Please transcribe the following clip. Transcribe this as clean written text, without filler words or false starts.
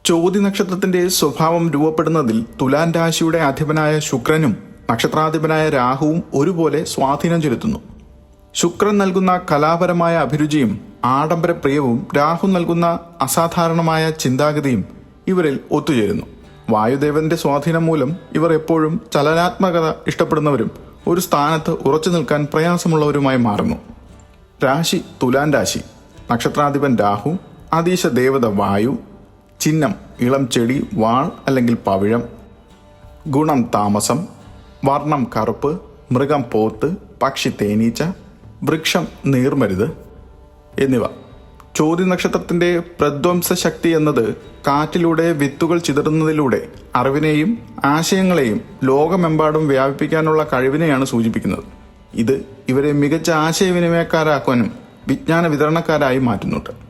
ചോതി നക്ഷത്രത്തിന്റെ സ്വഭാവം രൂപപ്പെടുന്നതിൽ തുലാൻ രാശിയുടെ അധിപനായ ശുക്രനും നക്ഷത്രാധിപനായ രാഹുവും ഒരുപോലെ സ്വാധീനം ചെലുത്തുന്നു. ശുക്രൻ നൽകുന്ന കലാപരമായ അഭിരുചിയും ആഡംബരപ്രിയവും രാഹു നൽകുന്ന അസാധാരണമായ ചിന്താഗതിയും ഇവരിൽ ഒത്തുചേരുന്നു. വായുദേവന്റെ സ്വാധീനം മൂലം ഇവർ എപ്പോഴും ചലനാത്മകത ഇഷ്ടപ്പെടുന്നവരും ഒരു സ്ഥാനത്ത് ഉറച്ചു നിൽക്കാൻ പ്രയാസമുള്ളവരുമായി മാറുന്നു. രാശി തുലാൻ രാശി. നക്ഷത്രാധിപൻ രാഹു, ആദേശ ദേവത വായു, ചിഹ്നം ഇളം ചെടി, വാൾ അല്ലെങ്കിൽ പവിഴം, ഗുണം താമസം, വർണ്ണം കറുപ്പ്, മൃഗം പോത്ത്, പക്ഷി തേനീച്ച, വൃക്ഷം നീർമരുത് എന്നിവ. ചോതി നക്ഷത്രത്തിന്റെ പ്രധ്വംസ ശക്തി എന്നത് കാറ്റിലൂടെ വിത്തുകൾ ചിതറുന്നതിലൂടെ അറിവിനെയും ആശയങ്ങളെയും ലോകമെമ്പാടും വ്യാപിപ്പിക്കാനുള്ള കഴിവിനെയാണ് സൂചിപ്പിക്കുന്നത്. ഇത് ഇവരെ മികച്ച ആശയവിനിമയക്കാരാക്കാനും വിജ്ഞാന വിതരണക്കാരായി മാറ്റുന്നുണ്ട്.